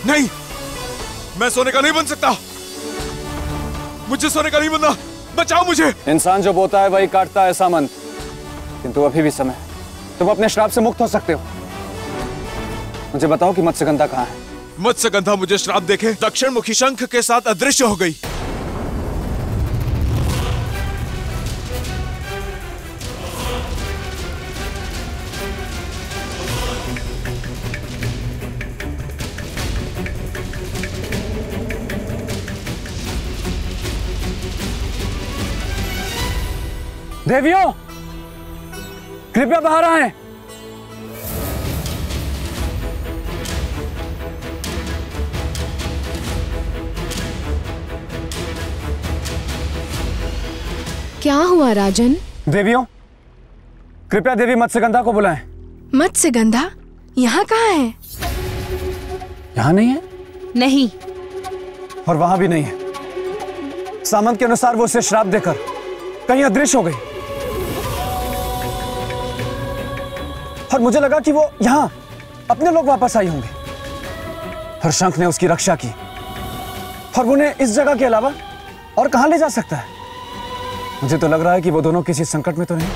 नहीं, मैं सोने का नहीं बन सकता। मुझे सोने का नहीं बनना, बचाओ मुझे। इंसान जो बोता है वही काटता है सामंत, किंतु अभी भी समय, तुम अपने श्राप से मुक्त हो सकते हो। मुझे बताओ कि मत्स्यगंधा कहाँ है? मत्स्यगंधा मुझे श्राप देखे दक्षिण मुखी शंख के साथ अदृश्य हो गई। देवियों, कृपया बाहर आएं। क्या हुआ राजन? देवियों, कृपया देवी मत्स्यगंधा को बुलाएं। मत्स्यगंधा यहाँ कहाँ है? यहाँ नहीं है? नहीं। और वहां भी नहीं है। सामंत के अनुसार वो उसे श्राप देकर कहीं अदृश्य हो गई, और मुझे लगा कि वो यहां अपने लोग वापस आई होंगे, और शंख ने उसकी रक्षा की, और उन्हें इस जगह के अलावा और कहां ले जा सकता है? मुझे तो लग रहा है कि वो दोनों किसी संकट में तो नहीं।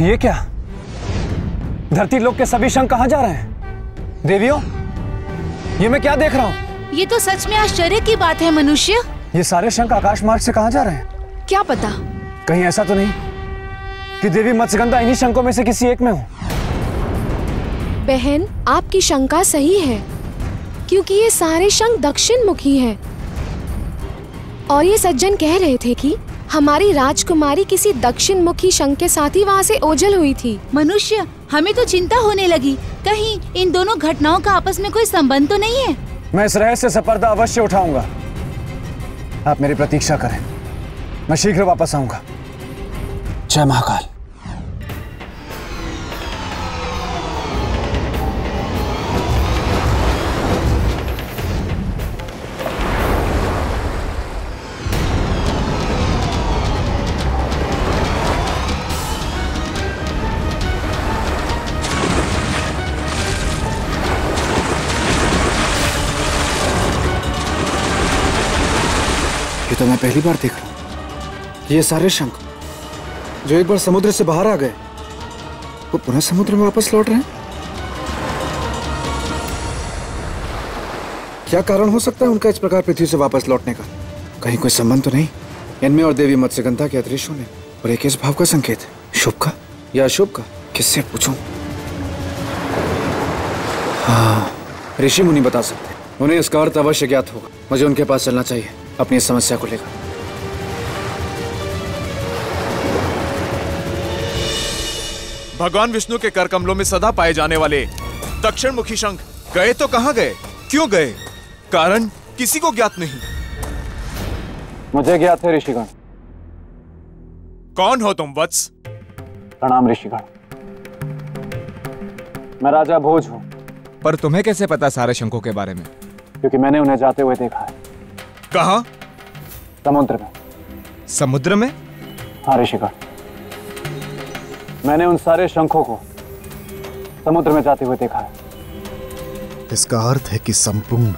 ये क्या? धरती लोक के सभी शंख कहां जा रहे हैं? देवियों, ये मैं क्या देख रहा हूं? ये तो सच में आश्चर्य की बात है मनुष्य। ये सारे शंख आकाश मार्ग से कहां जा रहे हैं? क्या पता, कहीं ऐसा तो नहीं कि देवी मत्स्यगंधा इन्हीं शंखों में से किसी एक में हो? बहन, आपकी शंका सही है, क्योंकि ये सारे शंख दक्षिण मुखी हैं। और ये सज्जन कह रहे थे कि हमारी राजकुमारी किसी दक्षिण मुखी शंख के साथ ही वहाँ से ओझल हुई थी। मनुष्य, हमें तो चिंता होने लगी, कहीं इन दोनों घटनाओं का आपस में कोई संबंध तो नहीं है। मैं इस रहस्य से पर्दा अवश्य उठाऊंगा। आप मेरी प्रतीक्षा करें, मैं शीघ्र वापस आऊंगा। जय महाकाल। ये तो मैं पहली बार देख रहा हूं। ये सारे शंख जो एक बार समुद्र से बाहर आ गए, वो पुनः समुद्र में वापस लौट रहे हैं। क्या कारण हो सकता है उनका इस प्रकार पृथ्वी से वापस लौटने का? कहीं कोई संबंध तो नहीं इनमें और देवी मत्स्यगंधा के अदृश्य होने? और एक इस भाव का संकेत है, शुभ का या अशुभ का? किससे पूछूं? हाँ, ऋषि मुनि बता सकते हैं, उन्हें इसका अर्थ अवश्य ज्ञात होगा। मुझे उनके पास चलना चाहिए अपनी इस समस्या को लेकर। भगवान विष्णु के कर कमलों में सदा पाए जाने वाले दक्षिण मुखी शंख गए तो कहां गए, क्यों गए? कारण किसी को ज्ञात नहीं। मुझे ज्ञात है ऋषिगण। कौन हो तुम वत्स? प्रणाम ऋषिगण, मैं राजा भोज हूं। पर तुम्हें कैसे पता सारे शंखों के बारे में? क्योंकि मैंने उन्हें जाते हुए देखा है। कहां? समुद्र में। समुद्र में? हाँ ऋषिगण, मैंने उन सारे शंखों को समुद्र में जाते हुए देखा है। इसका अर्थ है कि संपूर्ण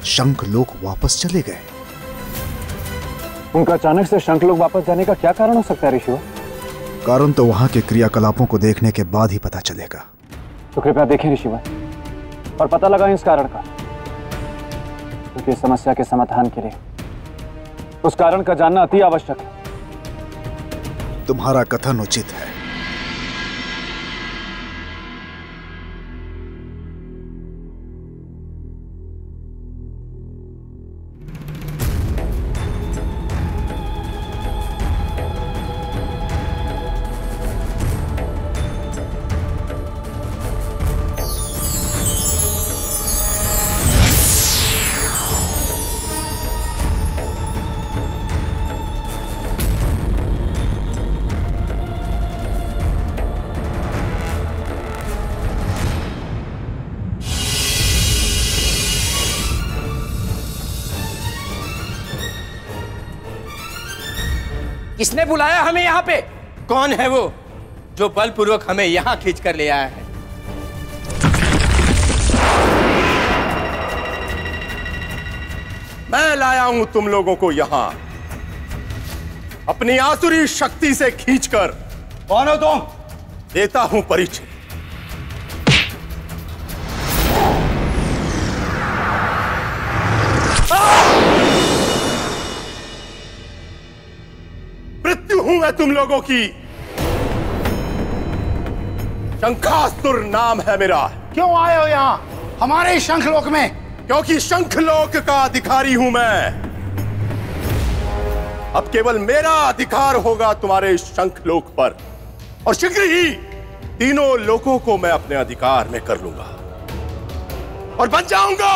शंख लोक वापस चले गए। उनका अचानक से शंख लोक वापस जाने का क्या कारण हो सकता है ऋषियों? कारण तो वहां के क्रियाकलापों को देखने के बाद ही पता चलेगा। तो कृपया देखें ऋषिवर और पता लगाएं इस कारण का, क्योंकि इस समस्या के समाधान के लिए उस कारण का जानना अति आवश्यक है। तुम्हारा कथन उचित है। किसने बुलाया हमें यहाँ पे? कौन है वो जो बलपूर्वक हमें यहाँ खींच कर ले आया है? मैं लाया हूं तुम लोगों को यहां अपनी आसुरी शक्ति से खींचकर। कौन हो तुम? देता हूं परिचय। मृत्यु हूं मैं तुम लोगों की। शंखासुर नाम है मेरा। क्यों आए हो यहाँ हमारे शंखलोक में? क्योंकि शंखलोक का अधिकारी हूं मैं। अब केवल मेरा अधिकार होगा तुम्हारे शंखलोक पर, और शीघ्र ही तीनों लोकों को मैं अपने अधिकार में कर लूंगा और बन जाऊंगा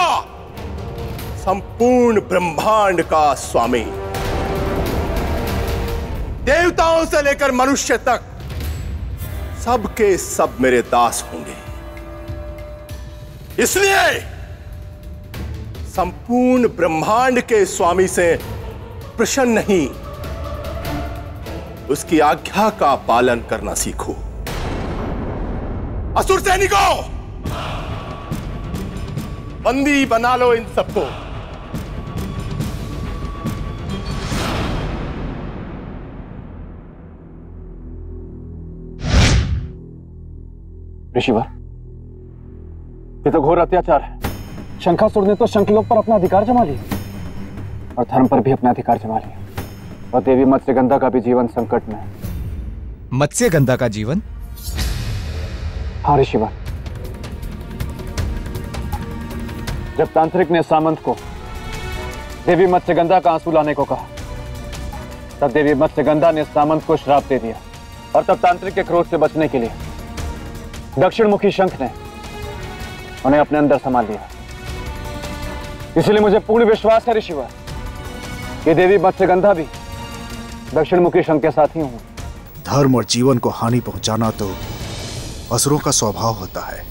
संपूर्ण ब्रह्मांड का स्वामी। देवताओं से लेकर मनुष्य तक सबके सब मेरे दास होंगे। इसलिए संपूर्ण ब्रह्मांड के स्वामी से प्रसन्न नहीं, उसकी आज्ञा का पालन करना सीखो। असुर सैनिकों, बंदी बना लो इन सबको। ऋषिवर, ये तो घोर अत्याचार है। शंखासुर ने तो शंखलोक पर अपना अधिकार जमा लिया और धर्म पर भी अपना अधिकार जमा लिया, और देवी मत्स्यगंधा का भी जीवन संकट में है। मत्स्यगंधा का जीवन? हाँ ऋषिवर, जब तांत्रिक ने सामंत को देवी मत्स्यगंधा का आंसू लाने को कहा, तब देवी मत्स्यगंधा ने सामंत को श्राप दे दिया, और तब तांत्रिक के क्रोध से बचने के लिए दक्षिण मुखी शंख ने उन्हें अपने अंदर संभाल लिया। इसलिए मुझे पूर्ण विश्वास है ऋषिवर कि देवी मत्स्यगंधा भी दक्षिण मुखी शंख के साथ ही हूं। धर्म और जीवन को हानि पहुंचाना तो असुरों का स्वभाव होता है,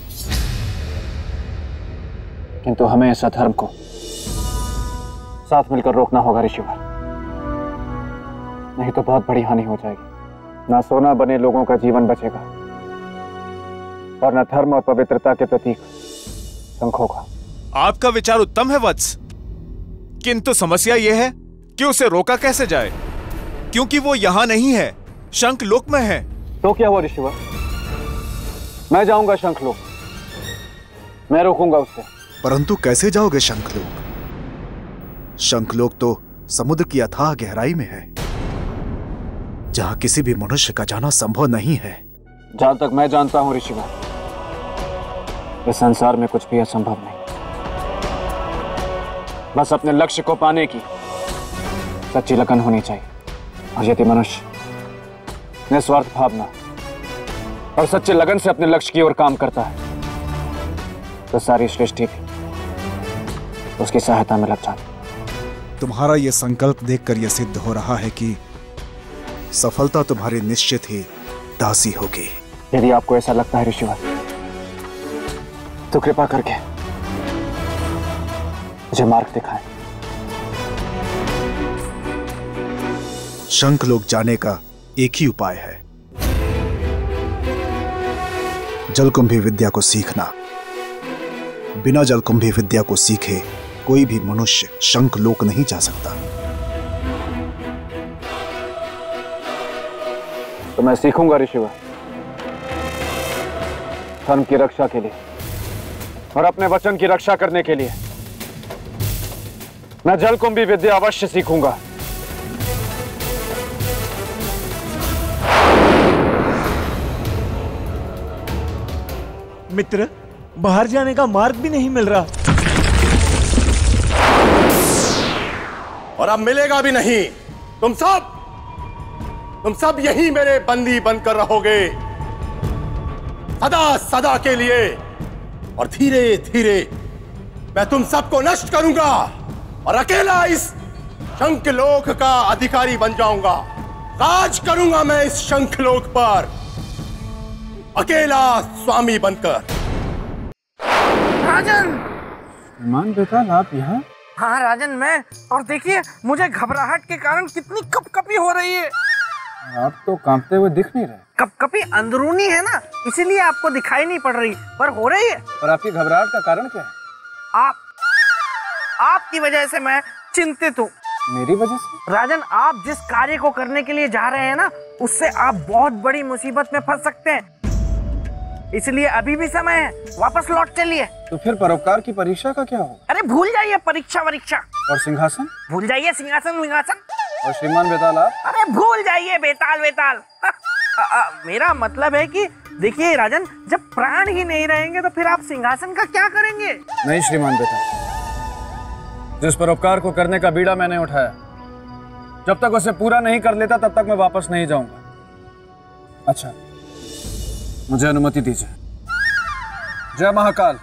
किंतु हमें इस अधर्म को साथ मिलकर रोकना होगा ऋषिवर, नहीं तो बहुत बड़ी हानि हो जाएगी। ना सोना बने लोगों का जीवन बचेगा, और न धर्म और पवित्रता के प्रतीक शंखों का। आपका विचार उत्तम है वत्स, किंतु समस्या यह है कि उसे रोका कैसे जाए, क्योंकि वो यहां नहीं है, शंखलोक में है। तो क्या हुआ ऋषिवर, मैं जाऊंगा शंखलोक, मैं रोकूंगा उससे। परंतु कैसे जाओगे शंखलोक? शंखलोक तो समुद्र की अथाह गहराई में है, जहां किसी भी मनुष्य का जाना संभव नहीं है। जहां तक मैं जानता हूं ऋषिवर, इस संसार में कुछ भी असंभव नहीं। बस अपने लक्ष्य को पाने की सच्ची लगन होनी चाहिए, और यदि मनुष्य निस्वार्थ भावना और सच्चे लगन से अपने लक्ष्य की ओर काम करता है, तो सारी सृष्टि भी उसकी सहायता में लग जाती। तुम्हारा यह संकल्प देखकर यह सिद्ध हो रहा है कि सफलता तुम्हारी निश्चित ही दासी होगी। यदि आपको ऐसा लगता है ऋषिवर, तो कृपा करके मुझे मार्ग दिखाएं। शंखलोक जाने का एक ही उपाय है, जलकुंभी विद्या को सीखना। बिना जलकुंभी विद्या को सीखे कोई भी मनुष्य शंखलोक नहीं जा सकता। तो मैं सीखूंगा ऋषिवर, धर्म की रक्षा के लिए और अपने वचन की रक्षा करने के लिए मैं जलकुंभी विद्या अवश्य सीखूंगा। मित्र, बाहर जाने का मार्ग भी नहीं मिल रहा, और अब मिलेगा भी नहीं। तुम सब यहीं मेरे बंदी बनकर रहोगे सदा सदा के लिए, और धीरे धीरे मैं तुम सबको नष्ट करूंगा और अकेला इस शंखलोक का अधिकारी बन जाऊंगा। राज करूंगा मैं इस शंखलोक पर, अकेला स्वामी बनकर। राजन! मान बेटा, आप यहाँ? हाँ राजन, मैं। और देखिए मुझे घबराहट के कारण कितनी कपकपी हो रही है। आप तो कांपते हुए दिख नहीं रहे। कपकपी अंदरूनी है ना, इसीलिए आपको दिखाई नहीं पड़ रही, पर हो रही है। पर आपकी घबराहट का कारण क्या है? आपकी वजह से मैं चिंतित हूँ। मेरी वजह से? राजन, आप जिस कार्य को करने के लिए जा रहे हैं ना, उससे आप बहुत बड़ी मुसीबत में फंस सकते हैं। इसलिए अभी भी समय है, वापस लौट चलिए। तो फिर परोपकार की परीक्षा का क्या होगा? अरे भूल जाइए परीक्षा वरीक्षा। और सिंहासन? भूल जाइए सिंहासन विंहासन। और श्रीमान बेताल आप? अरे भूल जाइए बेताल वेताल। मेरा मतलब है कि देखिए राजन, जब प्राण ही नहीं रहेंगे तो फिर आप सिंहासन का क्या करेंगे? नहीं श्रीमान बेताल, जिस परोपकार को करने का बीड़ा मैंने उठाया, जब तक उसे पूरा नहीं कर लेता तब तक मैं वापस नहीं जाऊंगा। अच्छा, मुझे अनुमति दीजिए। जय महाकाल।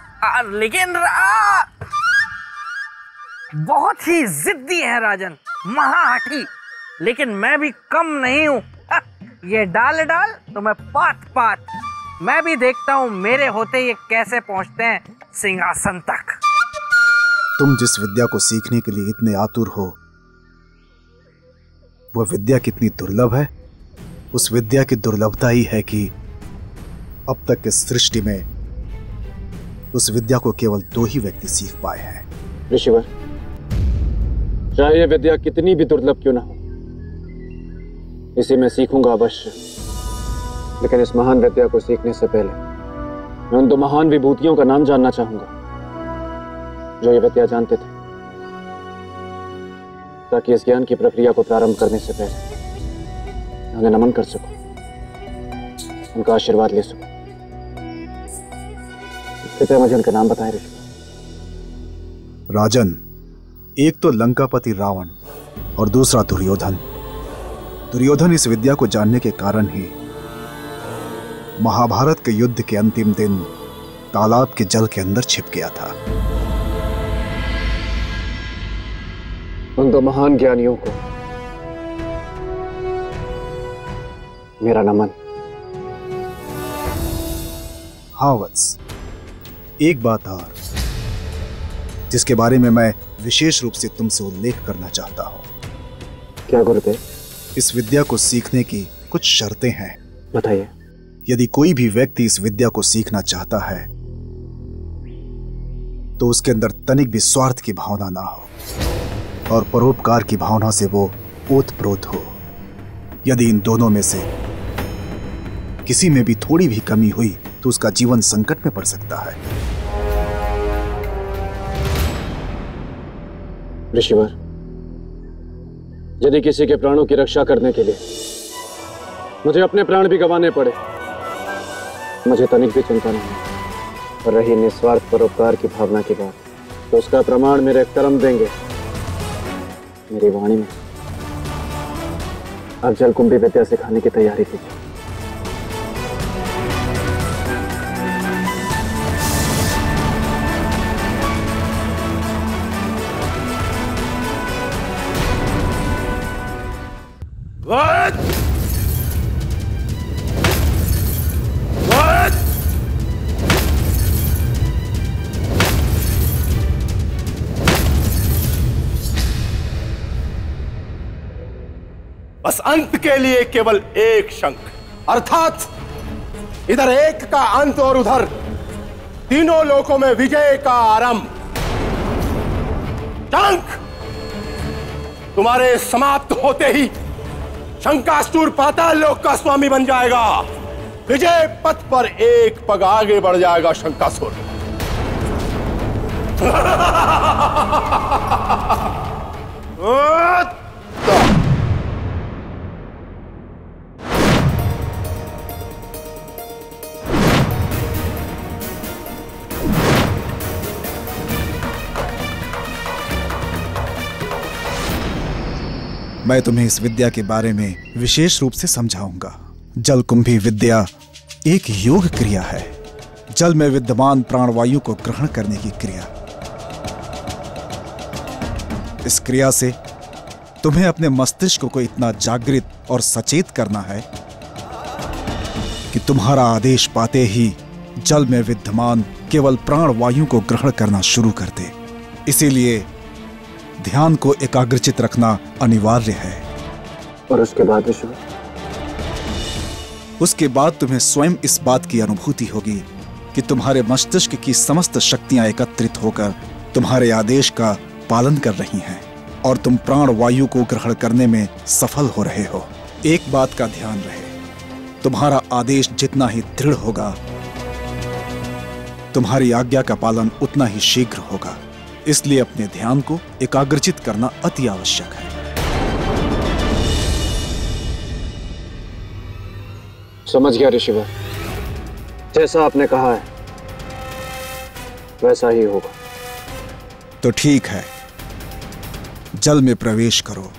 लेकिन बहुत ही जिद्दी है राजन, महाहठी। लेकिन मैं भी कम नहीं हूँ। ये डाल डाल तो मैं पात पात। मैं भी देखता हूँ मेरे होते ये कैसे पहुँचते हैं सिंहासन तक। तुम जिस विद्या को सीखने के लिए इतने आतुर हो, वह विद्या कितनी दुर्लभ है। उस विद्या की दुर्लभता ही है कि अब तक के सृष्टि में उस विद्या को केवल 2 ही व्यक्ति सीख पाए हैं। ऋषिवर, चाहे यह विद्या कितनी भी दुर्लभ क्यों ना हो, इसे मैं सीखूंगा अवश्य। लेकिन इस महान विद्या को सीखने से पहले मैं उन 2 महान विभूतियों का नाम जानना चाहूंगा जो ये विद्या जानते थे, ताकि इस ज्ञान की प्रक्रिया को प्रारंभ करने से पहले उन्हें नमन कर सकूं, उनका आशीर्वाद ले सकूं। कृपया मुझे उनका नाम बताएं ऋषि। राजन, एक तो लंकापति रावण और दूसरा दुर्योधन। दुर्योधन इस विद्या को जानने के कारण ही महाभारत के युद्ध के अंतिम दिन तालाब के जल के अंदर छिप गया था। उन 2 महान ज्ञानियों को मेरा नमन। हाँ वत्स, एक बात और जिसके बारे में मैं विशेष रूप से तुमसे उल्लेख करना चाहता हूं। क्या गुरुदेव? इस विद्या को सीखने की कुछ शर्तें हैं। बताइए। यदि कोई भी व्यक्ति इस विद्या को सीखना चाहता है तो उसके अंदर तनिक भी स्वार्थ की भावना ना हो और परोपकार की भावना से वो ओतप्रोत हो। यदि इन दोनों में से किसी में भी थोड़ी भी कमी हुई तो उसका जीवन संकट में पड़ सकता है। ऋषिवर, यदि किसी के प्राणों की रक्षा करने के लिए मुझे अपने प्राण भी गंवाने पड़े, मुझे तनिक भी चिंता नहीं। और रही निस्वार्थ परोपकार की भावना की बात, तो उसका प्रमाण मेरे कर्म देंगे, मेरी वाणी में। अब जलकुंभी विद्या सिखाने की तैयारी कीजिए। What? बस अंत के लिए केवल एक शंख, अर्थात इधर एक का अंत और उधर तीनों लोकों में विजय का आरंभ। शंख तुम्हारे समाप्त होते ही शंकासुर पाताल लोक का स्वामी बन जाएगा। विजय पथ पर एक पग आगे बढ़ जाएगा शंकासुर। मैं तुम्हें इस विद्या के बारे में विशेष रूप से समझाऊंगा। जलकुंभी विद्या एक योग क्रिया है, जल में विद्यमान प्राणवायु को ग्रहण करने की क्रिया। इस क्रिया से तुम्हें अपने मस्तिष्क को इतना जागृत और सचेत करना है कि तुम्हारा आदेश पाते ही जल में विद्यमान केवल प्राणवायु को ग्रहण करना शुरू कर दे। इसीलिए ध्यान को एकाग्रचित रखना अनिवार्य है। और उसके बाद उसके बाद तुम्हें स्वयं इस बात की अनुभूति होगी कि तुम्हारे मस्तिष्क की समस्त शक्तियां एकत्रित होकर तुम्हारे आदेश का पालन कर रही हैं और तुम प्राण वायु को ग्रहण करने में सफल हो रहे हो। एक बात का ध्यान रहे, तुम्हारा आदेश जितना ही दृढ़ होगा, तुम्हारी आज्ञा का पालन उतना ही शीघ्र होगा। इसलिए अपने ध्यान को एकाग्रचित करना अति आवश्यक है। समझ गया ऋषिवर, जैसा आपने कहा है वैसा ही होगा। तो ठीक है, जल में प्रवेश करो।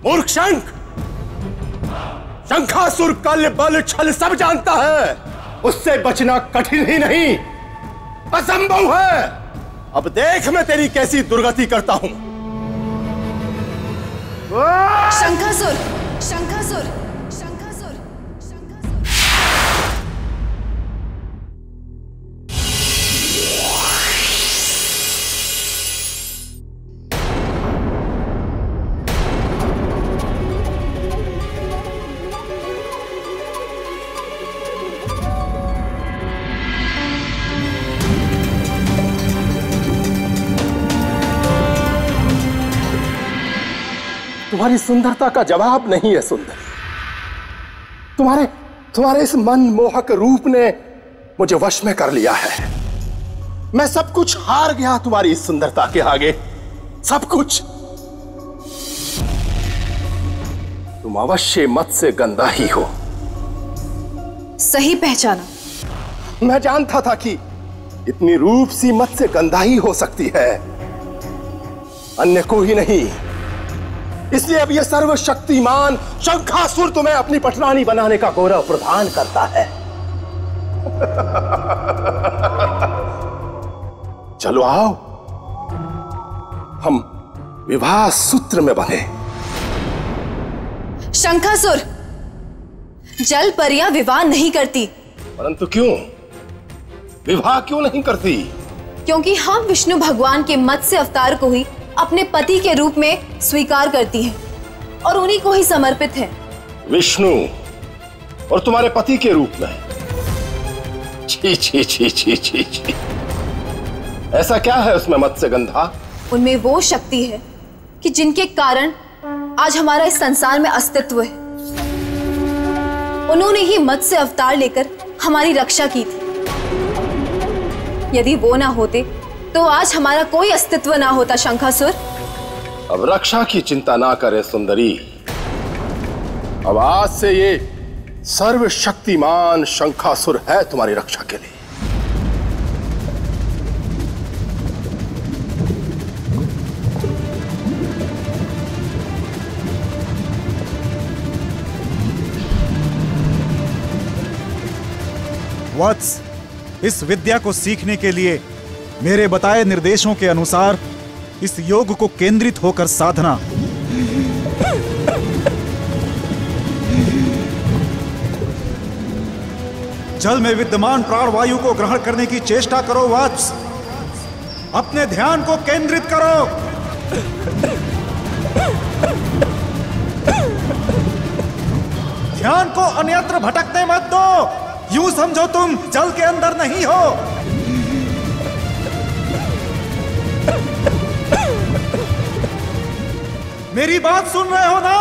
मूर्ख शंख! शंखासुर कल बल छल सब जानता है, उससे बचना कठिन ही नहीं असंभव है। अब देख मैं तेरी कैसी दुर्गति करता हूं। शंखासुर, शंखासुर, शंखासुर, शंखासुर। तुम्हारी सुंदरता का जवाब नहीं है सुंदर। तुम्हारे इस मनमोहक रूप ने मुझे वश में कर लिया है। मैं सब कुछ हार गया तुम्हारी इस सुंदरता के आगे, सब कुछ। तुम अवश्य मत से गंदा ही हो। सही पहचाना। मैं जानता था कि इतनी रूप सी मत से गंदा ही हो सकती है, अन्य को ही नहीं। इसलिए अब यह सर्वशक्तिमान शंखासुर तुम्हें अपनी पटरानी बनाने का गौरव प्रदान करता है। चलो आओ, हम विवाह सूत्र में बंधे। शंखासुर, जल परियां विवाह नहीं करती। परंतु क्यों? विवाह क्यों नहीं करती? क्योंकि हम विष्णु भगवान के मत्स्य अवतार को ही अपने पति के रूप में स्वीकार करती है और उन्हीं को ही समर्पित है। विष्णु और तुम्हारे पति के रूप में? छी छी छी छी छी छी। ऐसा क्या है उसमें मत्स्य गंधा? उनमें वो शक्ति है कि जिनके कारण आज हमारा इस संसार में अस्तित्व है। उन्होंने ही मत्स्य अवतार लेकर हमारी रक्षा की थी। यदि वो ना होते तो आज हमारा कोई अस्तित्व ना होता। शंखासुर, अब रक्षा की चिंता ना करे सुंदरी। अब आज से ये सर्वशक्तिमान शंखासुर है तुम्हारी रक्षा के लिए। वत्स, इस विद्या को सीखने के लिए मेरे बताए निर्देशों के अनुसार इस योग को केंद्रित होकर साधना। जल में विद्यमान प्राणवायु को ग्रहण करने की चेष्टा करो वत्स। अपने ध्यान को केंद्रित करो। ध्यान को अन्यत्र भटकने मत दो। यूं समझो तुम जल के अंदर नहीं हो। मेरी बात सुन रहे हो ना?